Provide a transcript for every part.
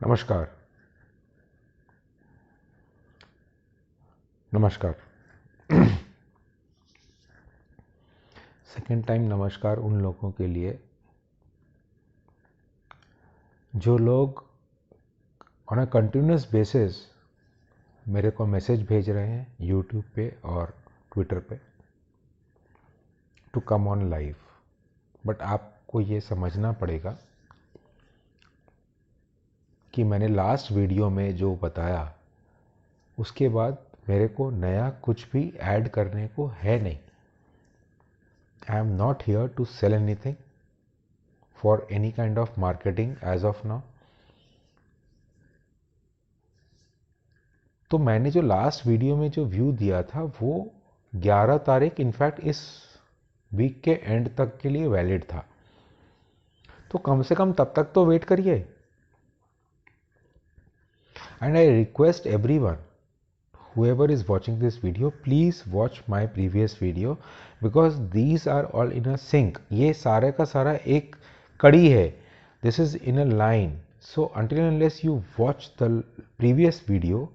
नमस्कार। नमस्कार। Second time नमस्कार उन लोगों के लिए जो लोग ऑन अ कंटिन्यूस बेसिस मेरे को मैसेज भेज रहे हैं यूट्यूब पे और ट्विटर पे to come on live. But आपको ये समझना पड़ेगा कि मैंने लास्ट वीडियो में जो बताया उसके बाद मेरे को नया कुछ भी ऐड करने को है नहीं। I am not here to sell anything for any kind of marketing as of now. तो मैंने जो लास्ट वीडियो में जो व्यू दिया था वो 11 तारीख इनफैक्ट इस वीक के एंड तक के लिए वैलिड था। तो कम से कम तब तक तो वेट करिए। And I request everyone whoever is watching this video, please watch my previous video because these are all in a sync. ये सारे का सारा एक कड़ी है. This is in a line. So until and unless you watch the previous video,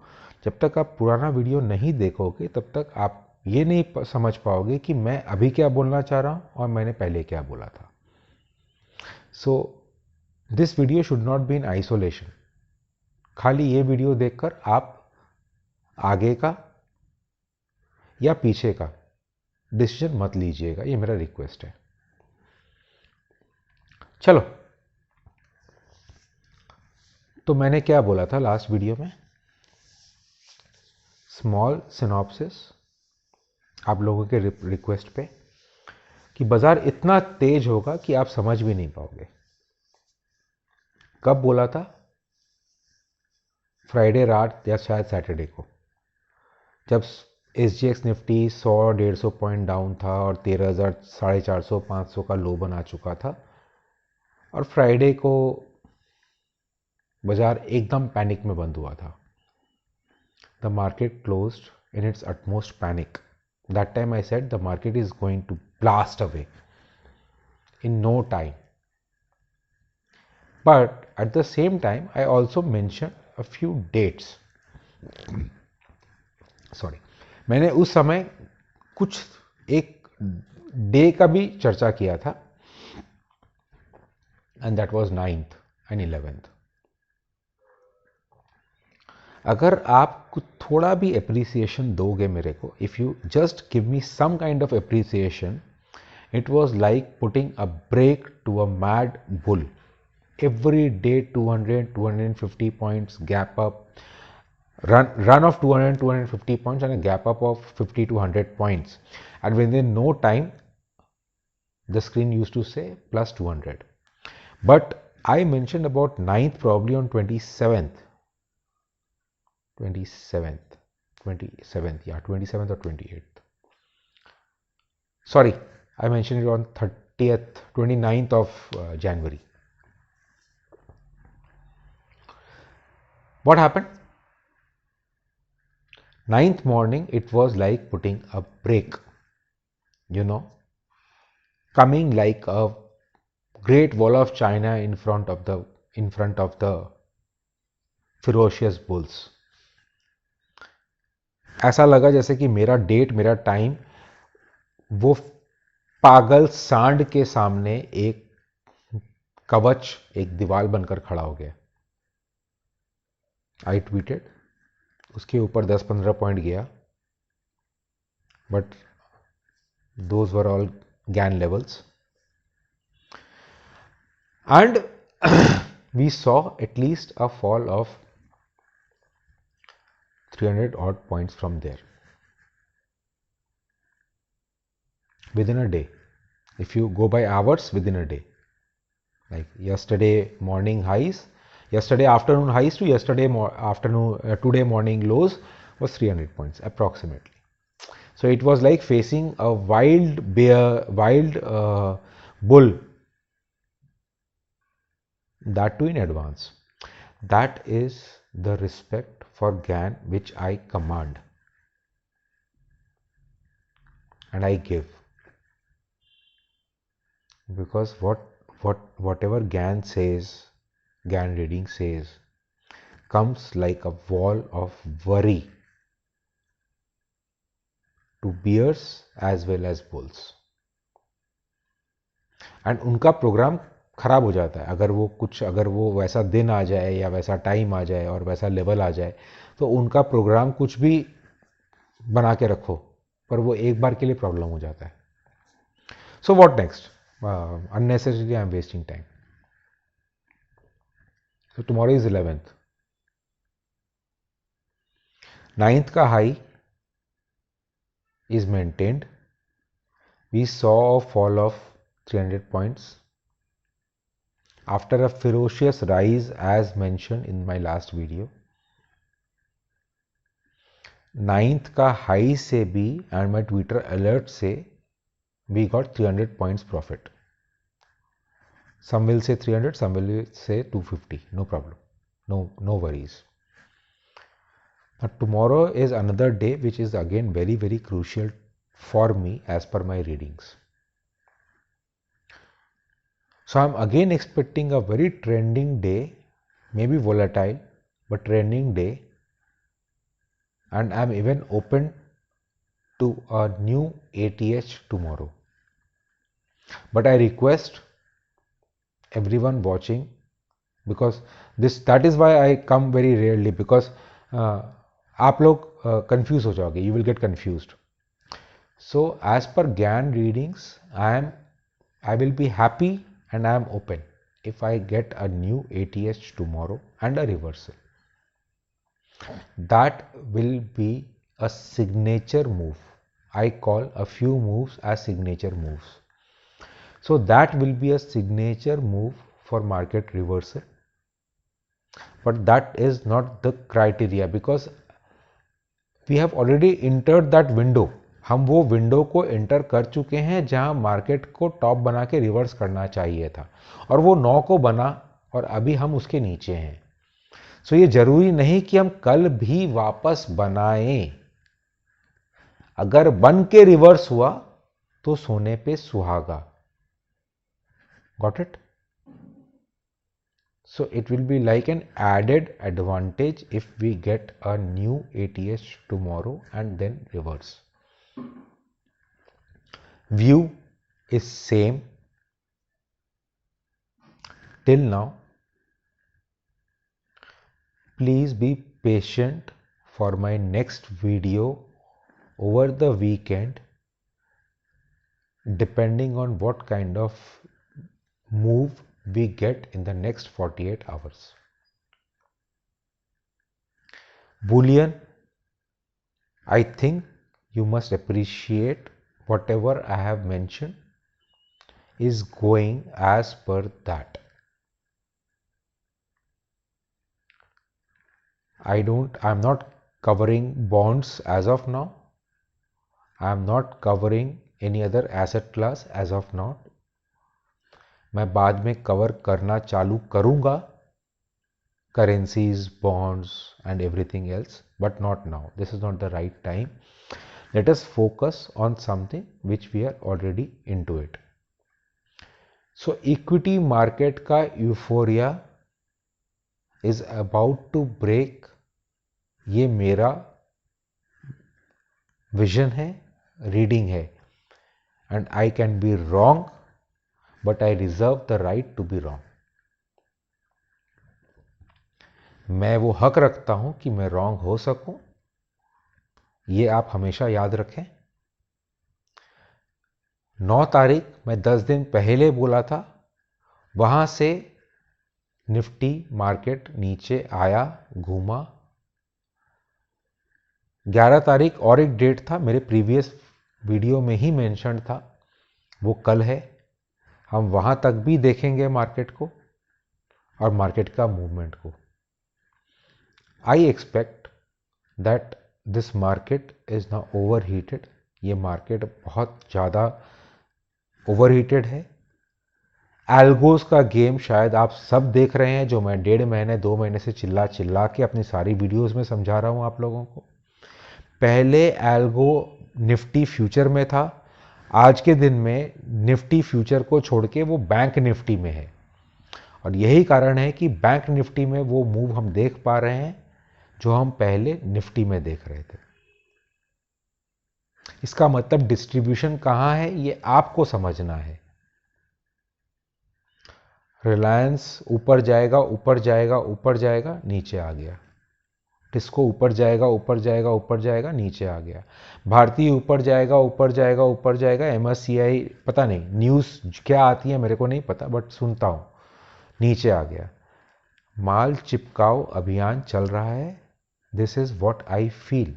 जब तक आप पुराना वीडियो नहीं देखोगे तब तक आप ये नहीं समझ पाओगे कि मैं अभी क्या बोलना चाह रहा हूँ और मैंने पहले क्या बोला था. So this video should not be in isolation. खाली ये वीडियो देखकर आप आगे का या पीछे का डिसीजन मत लीजिएगा, ये मेरा रिक्वेस्ट है. चलो, तो मैंने क्या बोला था लास्ट वीडियो में? स्मॉल सिनॉप्सिस आप लोगों के रिक्वेस्ट पे कि बाजार इतना तेज होगा कि आप समझ भी नहीं पाओगे. कब बोला था? फ्राइडे रात या शायद सैटरडे को, जब SGX निफ्टी 100-150 पॉइंट डाउन था और 13,000 450 का लो बना चुका था. और फ्राइडे को बाजार एकदम पैनिक में बंद हुआ था. The market closed in its utmost panic. That time I said the market is going to blast away in no time. But at the same time, I also mentioned a few dates. Sorry. मैंने उस समय कुछ एक day का भी चर्चा किया था, and that was 9th and 11th. अगर आप कुछ थोड़ा भी एप्रिसिएशन दोगे मेरे को, if you just give me some kind of appreciation, it was like putting a brake to a mad bull. Every day 200-250 points gap up, run of 200-250 points and a gap up of 50 to 100 points, and within no time the screen used to say plus 200. But I mentioned about 9th, probably on 27th, 27th or 28th. Sorry, I mentioned it on 30th, 29th of January. What happened? 9th morning, it was like putting a brake, coming like a great wall of China in front of the ferocious bulls. ऐसा लगा जैसे कि मेरा date, मेरा time वो पागल सांड के सामने एक कवच, एक दीवार बनकर खड़ा हो गया. आई ट्वीटेड, उसके ऊपर 10-15 पॉइंट गया, but those were all GAN levels. And we saw at least a fall of 300 odd points from there within a day. If you go by hours, within a day, like yesterday morning highs, yesterday afternoon highs to yesterday afternoon today morning lows was 300 points approximately. So it was like facing a wild bull, that too in advance. That is the respect for GAN which I command and I give, because whatever GAN says, GAN reading says, comes like a wall of worry to bears as well as bulls. And उनका programme खराब हो जाता है अगर वो वैसा दिन आ जाए या वैसा टाइम आ जाए और वैसा लेवल आ जाए, तो उनका प्रोग्राम कुछ भी बना के रखो पर वो एक बार के लिए प्रॉब्लम हो जाता है. So what next? Unnecessarily I am wasting time. So tomorrow is 11th. 9th का high is maintained. We saw a fall of 300 points after a ferocious rise as mentioned in my last video. 9th का high से भी and my Twitter alert से we got 300 points profit. Some will say 300, some will say 250. No problem. No worries. Now tomorrow is another day which is again very, very crucial for me as per my readings. So I'm again expecting a very trending day, maybe volatile, but trending day, and I'm even open to a new ATH tomorrow. But I request everyone watching, because that is why I come very rarely, because आप लोग confuse हो जाओगे, you will get confused. So as per GAN readings, I will be happy and I am open if I get a new ATH tomorrow and a reversal. That will be a signature move. I call a few moves as signature moves. So that will be a signature move for market reversal. But that is not the criteria, because we have already entered that window. हम वो window को enter कर चुके हैं जहां market को top बना के रिवर्स करना चाहिए था, और वो 9 को बना और अभी हम उसके नीचे हैं. सो ये जरूरी नहीं कि हम कल भी वापस बनाएं. अगर बन के रिवर्स हुआ तो सोने पे सुहागा. Got it? So it will be like an added advantage if we get a new ATH tomorrow and then reverse. View is same till now. Please be patient for my next video over the weekend, depending on what kind of move we get in the next 48 hours. Bullion, I think you must appreciate whatever I have mentioned is going as per that. I'm not covering bonds as of now. I'm not covering any other asset class as of now. मैं बाद में cover करना चालू करूंगा currencies, bonds and everything else, but not now. This is not the right time. Let us focus on something which we are already into it. So equity market का euphoria is about to break. ये मेरा vision है, reading है, and I can be wrong, but I reserve the right to be wrong. मैं वो हक रखता हूं कि मैं रॉन्ग हो सकूं. ये आप हमेशा याद रखें. 9 तारीख मैं 10 दिन पहले बोला था, वहां से निफ्टी मार्केट नीचे आया, घूमा. 11 तारीख और एक डेट था, मेरे प्रीवियस वीडियो में ही मेंशन था, वो कल है. हम वहां तक भी देखेंगे मार्केट को और मार्केट का मूवमेंट को. I expect that this market is now overheated. ये मार्केट बहुत ज़्यादा ओवरहीटेड है. एल्गोस का गेम शायद आप सब देख रहे हैं, जो मैं 1.5 महीने 2 महीने से चिल्ला के अपनी सारी वीडियोस में समझा रहा हूं आप लोगों को. पहले एल्गो निफ्टी फ्यूचर में था, आज के दिन में निफ्टी फ्यूचर को छोड़ के वो बैंक निफ्टी में है, और यही कारण है कि बैंक निफ्टी में वो मूव हम देख पा रहे हैं जो हम पहले निफ्टी में देख रहे थे। इसका मतलब डिस्ट्रीब्यूशन कहां है ये आपको समझना है। रिलायंस ऊपर जाएगा ऊपर जाएगा ऊपर जाएगा, नीचे आ गया। टिस्को ऊपर जाएगा ऊपर जाएगा ऊपर जाएगा, नीचे आ गया। भारतीय ऊपर जाएगा ऊपर जाएगा ऊपर जाएगा, एमएससीआई पता नहीं न्यूज़ क्या आती है मेरे को नहीं पता, बट सुनता हूं, नीचे आ गया। माल चिपकाओ अभियान चल रहा है। This is what I feel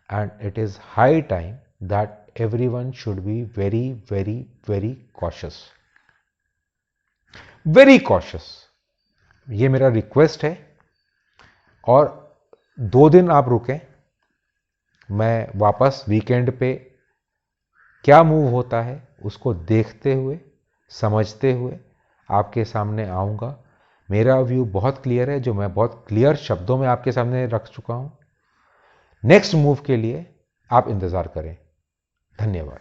and it is high time that everyone should be very very very cautious, very cautious. ये मेरा रिक्वेस्ट है। और 2 दिन आप रुकें, मैं वापस वीकेंड पे क्या मूव होता है उसको देखते हुए समझते हुए आपके सामने आऊँगा। मेरा व्यू बहुत क्लियर है जो मैं बहुत क्लियर शब्दों में आपके सामने रख चुका हूँ। नेक्स्ट मूव के लिए आप इंतज़ार करें। धन्यवाद।